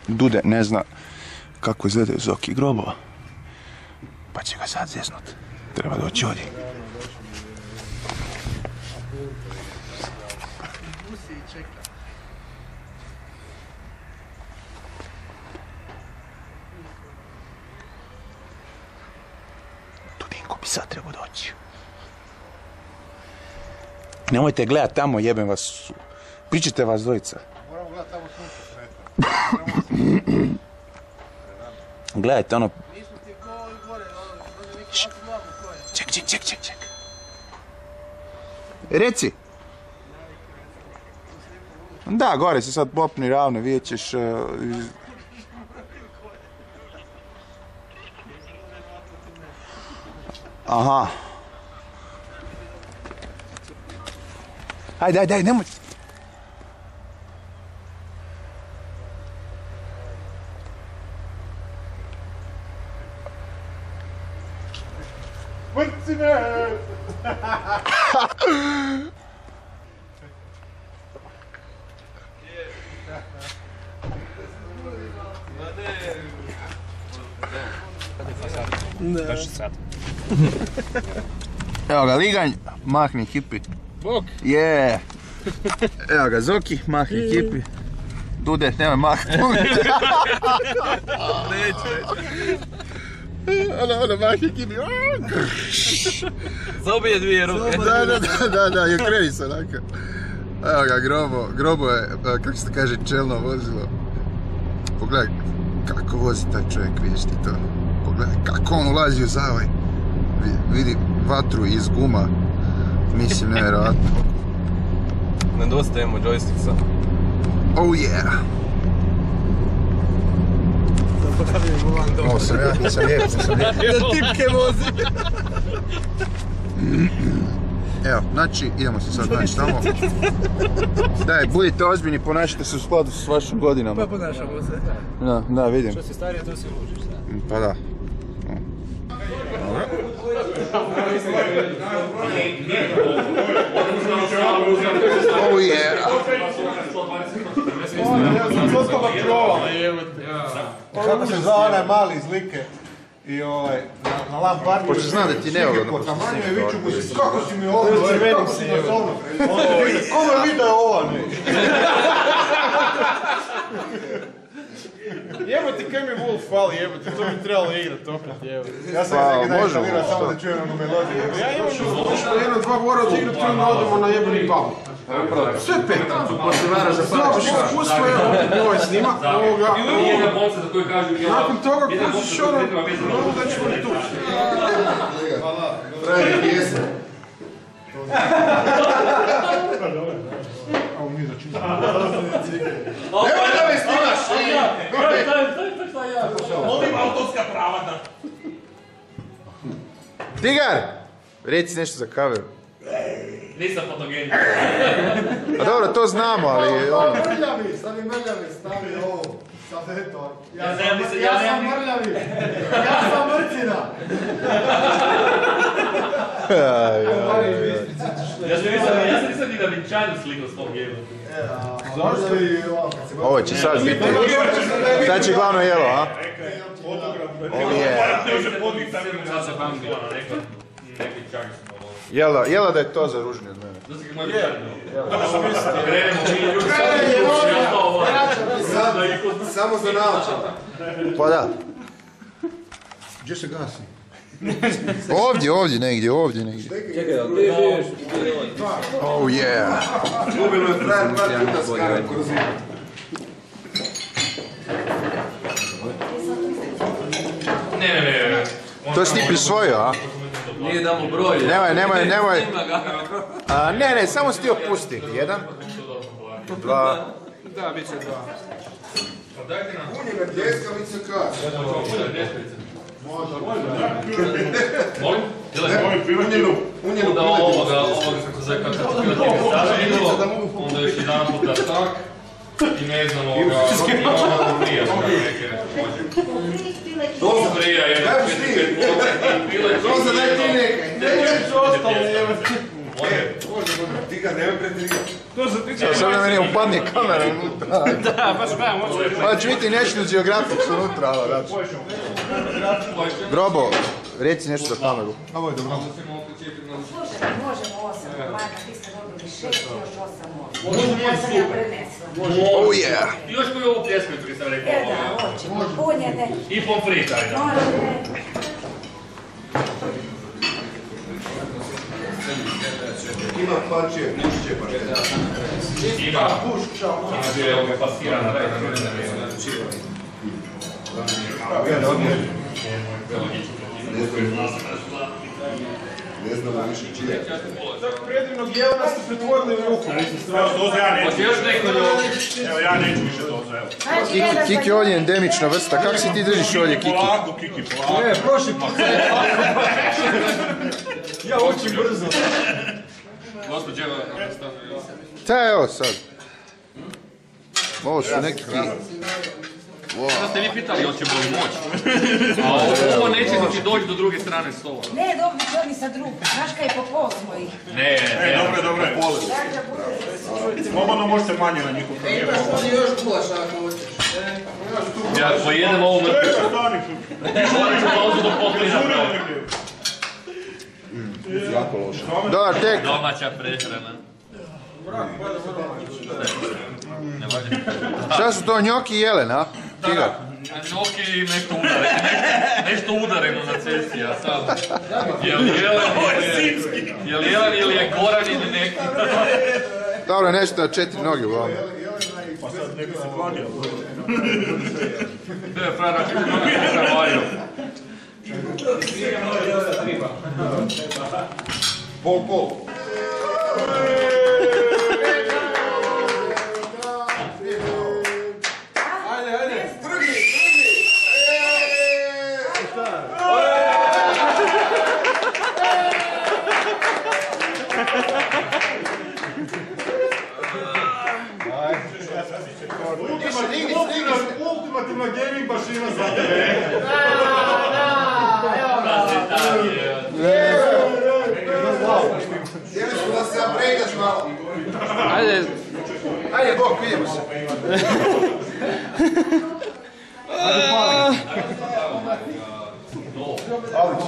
Dude ne zna kako izgledaju zoki grobova. Pa će ga sad zeznut. Treba doći ovdje. Tu Dinko bi sad trebao doći. Nemojte gledat tamo, jebem vas. Pričite vas dvojica. Moramo gledat tamo sunce smeta. Gledajte ono... Nismo ti gore, Ček. Reci. Da, gore se sad popni ravno, vidjet ćeš... Aha. Ajde, nemoj. Vrcine! Drži sad. Evo ga Liganj, mahni hipi. Bok! Je. Evo ga Zoki, mahni hipi. Dude, nemoj mahni. Ono mahni hipi. Za obje dvije ruke. Da, je kreni se onako. Evo ga, Grobo je, kako se kaže, čelno vozilo. Pogledaj kako vozi taj čovjek, vidiš ti to. Pogledaj kako on ulazi u zavaj. Vidi vatru iz guma. Mislim, nevjerojatno. Nedostajemo joysticksa. Oh yeah! Ovo sam ja, nisam lijep. Da tipke vozi. Evo, znači, idemo se sad naći tamo. Daj, budite ozbiljni, ponašajte se u skladu s vašim godinama. Pa ponašamo se. Da, vidim. Što si stariji, to si lužiš, da? Pa da. Oh yeah! Kako se zvao onaj mali iz Like i na LAN partiju... Pošto znam da ti neugodno potamanjuje i viću mu se, kako si mi ovo, kako si nas ovo? Kome video ova, ne? Jebote, kaj mi Wolf fali, jebote, to bi trebalo igrat opet, jebote. Ja sam neki dan instalirao samo da čujem onu melodiju. Ja imam jedno, dva World igrat, tu onda odemo na jebeni pub. Sve pet. Znači, iskustvo je, ovo je snimak, ovoga, nakon toga kužiš ono, da ćemo li tu. Pravi pjesme. A u njih začinu. Nemoj da me snimaš! Molim autorska prava da... Tigar! Reci nešto za kameru. Nisam fotogenik. A dobro, to znamo, ali ono... Stavi mrljavi, stavi ovo. Sad eto. Ja sam mrljavi. Ja sam mrcina. Ja sam nisam ni na Vinčanu slikao s tom gelu. Zašto i ovako? Ovo će sad biti... Sad će glavno jelo, a? Oh yeah. Sad se bambi, ono, neki čak smo ovo. Jela da je to za ružnje od mene. Zato kako moj krenemo mi ljudi Samo za naočar. Pa da. Gdje se gasi? Ovdje negdje. Čekaj, da ti živiš? Oh yeah. Ubilo je frajer 2 puta skara koruzina. Ne. To si ti prisvojio, a? Nije damo broj. Nemoj. Ne, samo si ti opusti. 1, 2. Da, bit će 2. Unjega djeskavica kas. Molim? Unjenu Onda ovoga, kako se kako ti onda još jedan puta tak. I ne znam ovoga, imamo prije neke može. Prije, jedan 5 pile. Roza, daj ti nekaj. Ti ga nema pretirivati. Sad da meni upadne kamera unutra. Da, baš gledam, hoću. Pa će biti National Geographic su unutra, ali znači. Grobo, reci nešto za kameru. Ovo je dobro. Slušajte, možemo 8 komada, vi ste dobili 6 i još 8 možemo. Ja sam ja prenesla. Oh yeah! I još koju ovu pljeskicu koji sam rekao. Da, hoćemo, punjene. I pomfrit, ajde. Ima pačije, pušće pašteta. Ima. Inače je ovo pasirana. Ne znamo više čije. Tako predivnog jelena ste pretvorili u ruku. Hoće još neko ljubi? Evo ja neću više doza, evo. Kiki ovdje je endemična vrsta. Kako si ti držiš ovdje, Kiki? Polako, Kiki, polako. Ne, prošli put. Ja učim brzo. Gospođe, evo, Ta evo sad. Ovo su neki... Sada ste vi pitali hoćemo li moći. A ovo neće niti doći do druge strane stola. Ne, dobit će oni sa drugu. Znaš kaj po pol smo ih. Ne, Dobro je. Slobodno možete manje na njihovu premijeru. ja pojedem ovu mrtvicu. Morat ću pauzu do poklina. Jako loše. Dobar tek. Domaća prehrana. Šta su to, njoki i jelen, a? Tigar. Njoki i nešto udareno na cesti, a sad... Jel jelen ili je koran ili neki? Dobro, nešto na 4 noge, uglavnom. Pa sad neko se klanio. Ne, frana, kako noge ne zavaju. Pol. Ultimativna gaming mašina za tebe. Htjeli smo da se pregaš malo. Ajde, Bog, vidimo se.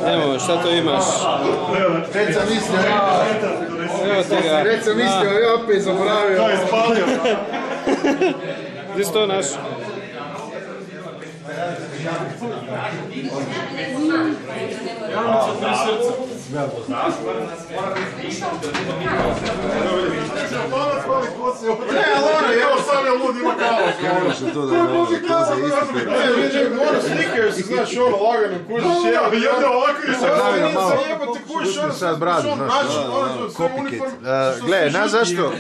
Evo, šta to imaš? Već sam mislio, Evo ti ga. već sam mislio, ja opet zaboravio. To je spalio. Gdje su to naš? Ne, ali evo sam je lud, ima kaos. Što to da je ovo, koze isto. Vidim, slikaju se, znaš, ono, lagano, kužiš, evo. Jedno ovako je sad. Navijem malo. Jebote, kužiš, ono, Sad bradu, znaš. sve uniform. Gle, znaš zašto?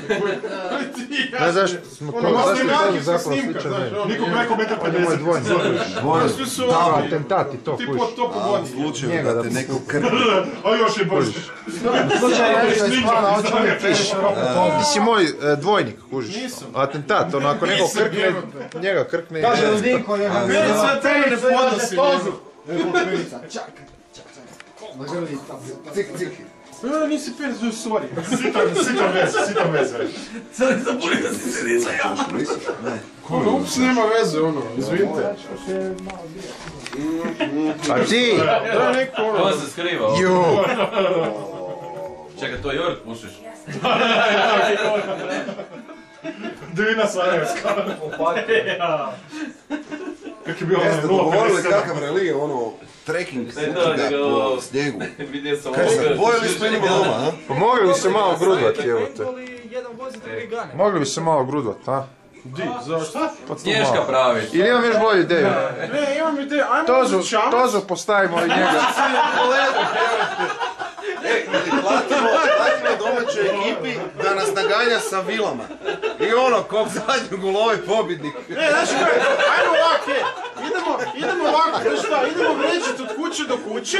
Znaš zašto smo to, zašto je to zapravo sličan meni? Nikom preko 1,50 Ovo je dvojni. Svi su Kao ovdje. atentat i to, Ti kužiš. po to pogodi. Slučaju da te neko krvi. A još je brže. Ti si moj dvojnik, kužiš. Atentat, ono, ako neko krkne, njega krkne. Meni sve tebe ne podnosi. Cik. Nisi perzu, sorry. Sitam veze. Ono, ups, nema veze, ono, izvinite. A ti? Da, neko, ono. To se skriva. Ju. Čekaj, to jord pušiš. Divina Sarajevska. Kak je bilo Jeste dogovorili kakav relije, ono, trekking po snijegu. Vidio sam Kaj se, pojeli smo njima doma, a? Pa mogli bi se malo grudvat, evo te. Mogli bi se malo grudvat, a? Di, zašto? Pa tu Snješka malo. praviš. Ili imam još bolju ideju? Ne, imam ideju, ajmo uzeti čamac. Tozu postavimo i njega. Ili platimo domaćoj ekipi da nas naganja sa vilama. I ono, kog zadnjeg ulovi pobjednik. Ne, znaš kaj, ajmo ovak, idemo ovako, znaš šta, idemo vrećiti od kuće do kuće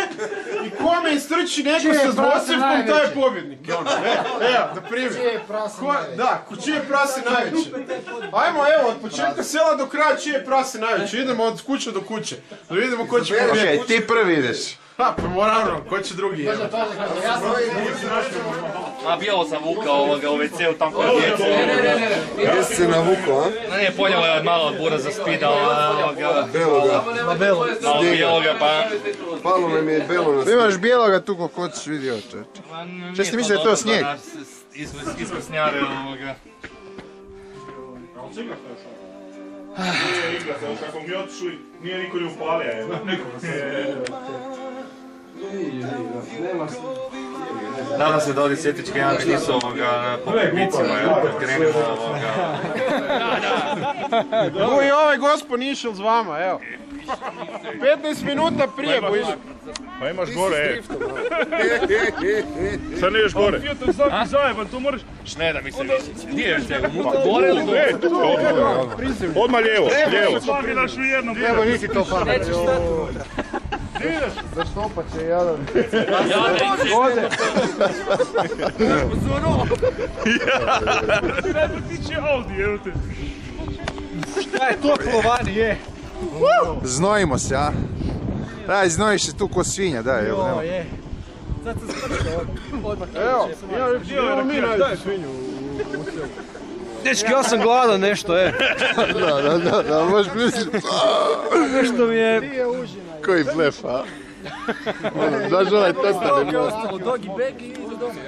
i kome istrči neko sa dvosrpkom, taj je pobjednik. Evo, da primjer. Da, čije prase najveće. Ajmo, evo, od početka sela do kraja čije prase najveće. Idemo od kuće do kuće. Da vidimo ko će pobjediti. Okej, ti prvi ideš. Ha, pa moram, ko će drugi jel? A bijelo sam vukao u WC-u tam kod djece. Gdje si se navukao, a? Nije poljelo je malo od bura za spida, Beloga. malo bijeloga pa... Palo nam je belo na Imaš bijeloga tu kako hoćeš vidio, čeče. Šta si mislio da je to snijeg? Ispod snjare ovoga. Ali će igrati još ovo? Nije igrati, ali kako mi otišli, nije niko ni upalija, je. Nadam se da ovdje sjetičke janke nisu ovoga po picima, kad krenemo ovoga. Uj, ovaj gospod nije išel s vama, evo. 15 minuta prije bu išel. Pa imaš gore, ej. Sad ne ješ gore. Zajeban, tu moraš... Šneda mi se visice. Gdje je tebe? Gore ili gore? Odmah lijevo, lijevo. Pogledaš u jednom. Evo nisi to pamet. Zaštopat će jadan. Ti će ovdje, evo te. Šta je to vani, je? Znojimo se, a? Daj, znojiš se tu ko svinja, daj, evo, nema. Sad sam sprčao odmah. Evo, imamo mi najveću svinju u selu. Dečki, ja sam gladan nešto, Da, možeš misliti. Nešto mi je... Koji blef, a? Znaš onaj totalni blef. Dogi beg i do doma.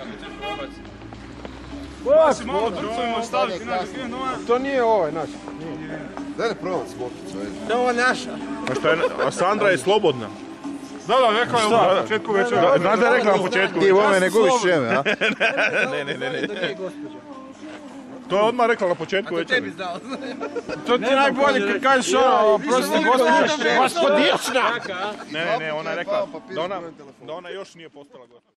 Si malo drcovima staviti, To nije ovaj naš. Daj ne probat smokicu, ajde. To je ova naša. A Sandra je slobodna. Da, rekla je u početku večera. Znaš da je rekla na početku? Ti vome ne gubiš vreme, a? Ne. To je odmah rekla na početku večera. To ti je najbolje kad kažeš ono, prosti gospođa, gospodična. Ne, ona je rekla da ona još nije postala gospođa.